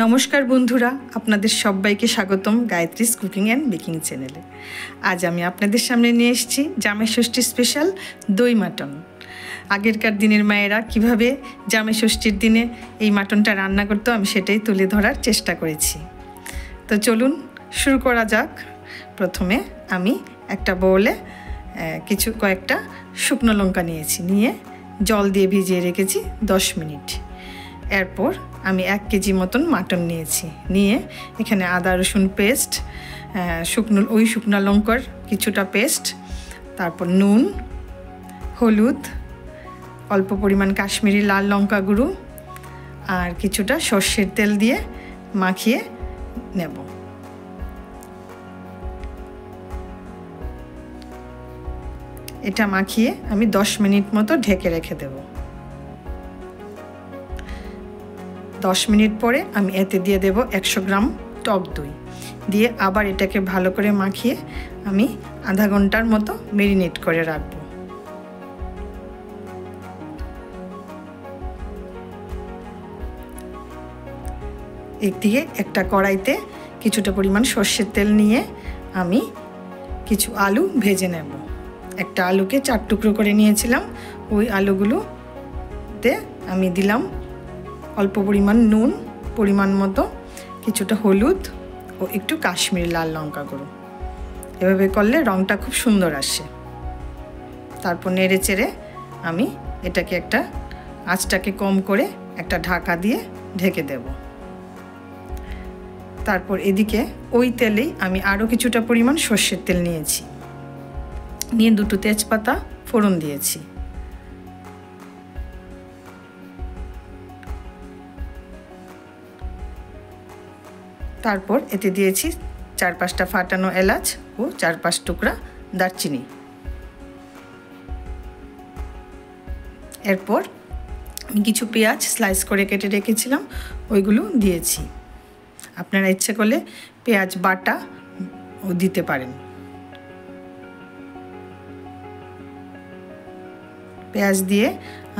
নমস্কার বন্ধুরা, আপনাদের সবাইকে স্বাগতম গায়ত্রীস কুকিং অ্যান্ড বেকিং চ্যানেলে। আজ আমি আপনাদের সামনে নিয়ে এসেছি জামাই ষষ্ঠী স্পেশাল দই মাটন। আগেরকার দিনের মায়েরা কিভাবে জামাই ষষ্ঠীর দিনে এই মাটনটা রান্না করতো আমি সেটাই তুলে ধরার চেষ্টা করেছি। তো চলুন শুরু করা যাক। প্রথমে আমি একটা বোলে কয়েকটা শুকনো লঙ্কা নিয়ে জল দিয়ে ভিজিয়ে রেখেছি 10 মিনিট। এরপর আমি 1 কেজি মতন মাটন নিয়ে এখানে আদা রসুন পেস্ট, শুকনো লঙ্কার কিছুটা পেস্ট, তারপর নুন, হলুদ, অল্প পরিমাণ কাশ্মীরি লাল লঙ্কা গুঁড়ো আর কিছুটা সর্ষের তেল দিয়ে মাখিয়ে নেব। এটা মাখিয়ে আমি 10 মিনিট মতো ঢেকে রেখে দেব। 10 মিনিট পরে আমি এতে দিয়ে দেব 100 গ্রাম টক দই, দিয়ে আবার এটাকে ভালো করে মাখিয়ে আমি আধা ঘন্টার মতো ম্যারিনেট করে রাখব। একদিকে একটা কড়াইতে কিছুটা পরিমাণ সর্ষের তেল নিয়ে আমি কিছু আলু ভেজে নেব। একটা আলুকে 4 টুকরো করে নিয়েছিলাম। ওই আলুগুলোতে আমি দিলাম অল্প পরিমাণ নুন, পরিমাণ মতো কিছুটা হলুদ ও একটু কাশ্মীরি লাল লঙ্কা গুঁড়ো। এভাবে করলে রঙটা খুব সুন্দর আসে। তারপর নেড়ে চেড়ে আমি এটাকে আঁচটাকে কম করে একটা ঢাকা দিয়ে ঢেকে দেব। তারপর এদিকে ওই তেলেই আমি আরও কিছুটা পরিমাণ সর্ষের তেল নিয়ে 2 তেজপাতা ফোড়ন দিয়েছি। তারপর এতে দিয়েছি 4-5টা ফাটানো এলাচ ও 4-5 টুকরা দারচিনি। এরপর আমি কিছু পেঁয়াজ স্লাইস করে কেটে রেখেছিলাম, ওইগুলো দিয়েছি। আপনারা ইচ্ছে করলে পেঁয়াজ বাটা ও দিতে পারেন। পেঁয়াজ দিয়ে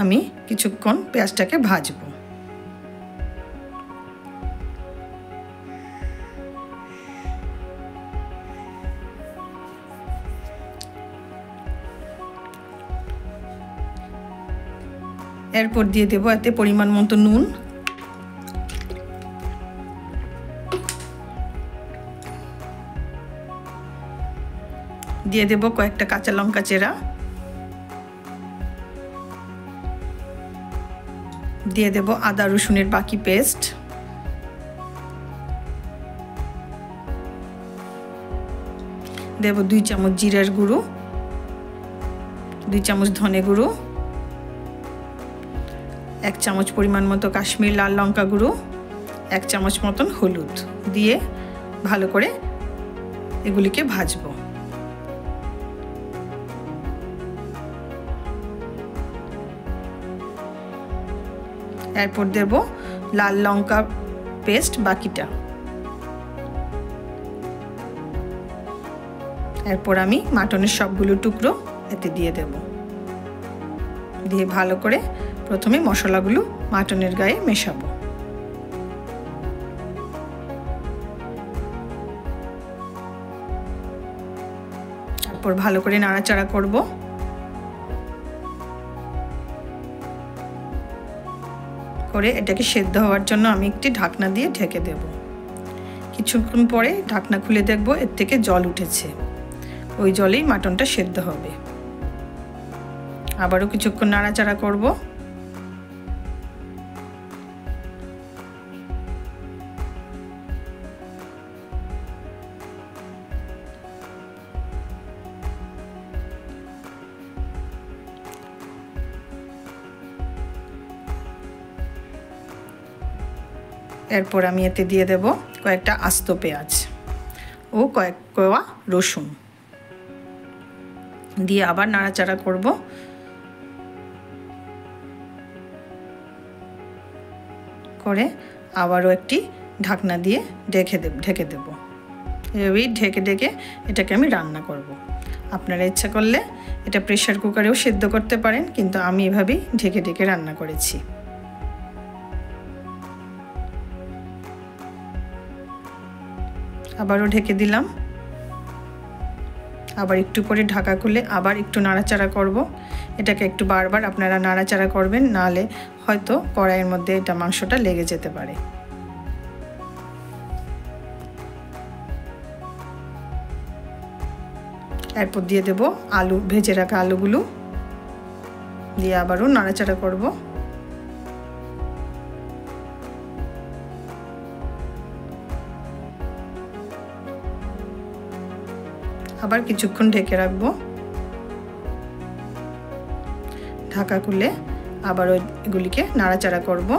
আমি কিছুক্ষণ পেঁয়াজটাকে ভাজবো। এরপর দিয়ে দেবো এতে পরিমাণ মতো নুন, দিয়ে দেবো কয়েকটা কাঁচা লঙ্কা চেরা, দিয়ে দেব আদা রসুনের বাকি পেস্ট, দেব 2 চামচ জিরার গুঁড়ো, 2 চামচ ধনে গুঁড়ো, 1 চামচ পরিমাণ মতো কাশ্মীর লাল লঙ্কা গুঁড়ো, 1 চামচ মতন হলুদ দিয়ে ভালো করে এগুলিকে ভাজবো। এরপর দেব লাল লঙ্কা পেস্ট বাকিটা। এরপর আমি মাটনের সবগুলো টুকরো এতে দিয়ে দেব। দিয়ে ভালো করে প্রথমে মশলাগুলো মাটনের গায়ে মেশাবো। তারপর ভালো করে নাড়াচাড়া করব। করে এটাকে সেদ্ধ হওয়ার জন্য আমি একটি ঢাকনা দিয়ে ঢেকে দেব। কিছুক্ষণ পরে ঢাকনা খুলে দেখব এর থেকে জল উঠেছে। ওই জলেই মাটনটা সেদ্ধ হবে। আবারও কিছুক্ষণ নাড়াচাড়া করব। এরপর আমি এতে দিয়ে দেব কয়েকটা আস্ত পেঁয়াজ ও কয়েক কোয়া রসুন, দিয়ে আবার নাড়াচাড়া করব। করে আবারও একটি ঢাকনা দিয়ে ঢেকে দেব। এভাবেই ঢেকে এটাকে আমি রান্না করব। আপনারা ইচ্ছা করলে এটা প্রেসার কুকারেও সেদ্ধ করতে পারেন, কিন্তু আমি এভাবেই ঢেকে রান্না করেছি। আবারও ঢেকে দিলাম। আবার একটু পরে ঢাকা খুলে আবার একটু নাড়াচাড়া করব। এটাকে একটু বারবার আপনারা নাড়াচাড়া করবেন, নাহলে হয়তো কড়াইয়ের মধ্যে এটা মাংসটা লেগে যেতে পারে। এরপর দিয়ে দেব আলু, ভেজে রাখা আলুগুলো দিয়ে আবারও নাড়াচাড়া করব। আবার কিছুক্ষণ ঢেকে রাখবো। ঢাকা খুলে আবার এগুলিকে নাড়াচাড়া করব।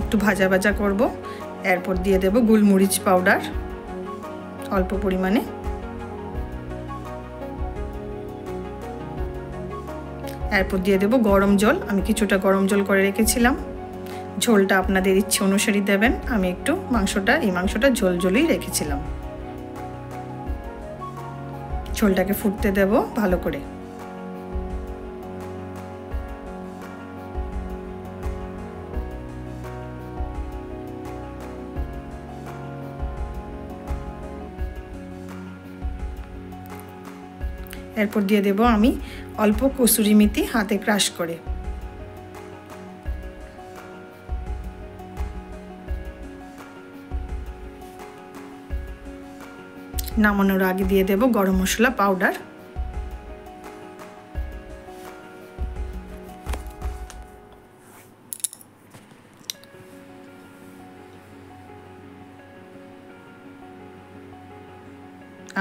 একটু ভাজা ভাজা করব। এরপর দিয়ে দেব গোলমরিচ পাউডার অল্প পরিমাণে। এরপর দিয়ে দেব গরম জল। আমি কিছুটা গরম জল করে রেখেছিলাম। ঝোলটা আপনাদের ইচ্ছে অনুসারে দেবেন। আমি একটু এই মাংসটা ঝোল ঝোলই রেখেছিলাম। ঝোলটাকে ফুটতে দেব ভালো করে। এরপর দিয়ে দেব আমি অল্প কসুরি মেথি হাতে ক্রাশ করে। নামানোর আগে দিয়ে দেব গরম মশলা পাউডার।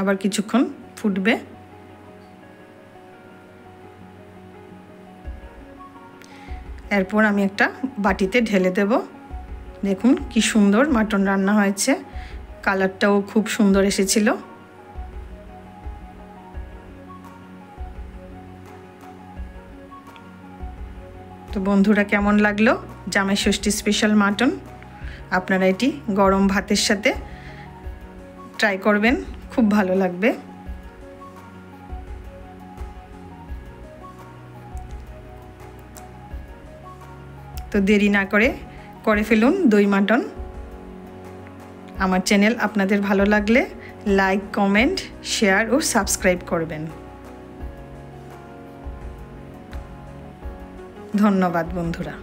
আবার কিছুক্ষণ ফুটবে। এরপর আমি একটা বাটিতে ঢেলে দেব। দেখুন কি সুন্দর মাটন রান্না হয়েছে, কালারটাও খুব সুন্দর এসেছিল। তো বন্ধুরা, কেমন লাগলো জামাই ষষ্ঠী স্পেশাল মাটন? আপনারা এটি গরম ভাতের সাথে ট্রাই করবেন, খুব ভালো লাগবে। তো দেরি না করে ফেলুন দই মাটন। আমার চ্যানেল আপনাদের ভালো লাগলে লাইক, কমেন্ট, শেয়ার ও সাবস্ক্রাইব করবেন। ধন্যবাদ বন্ধুরা।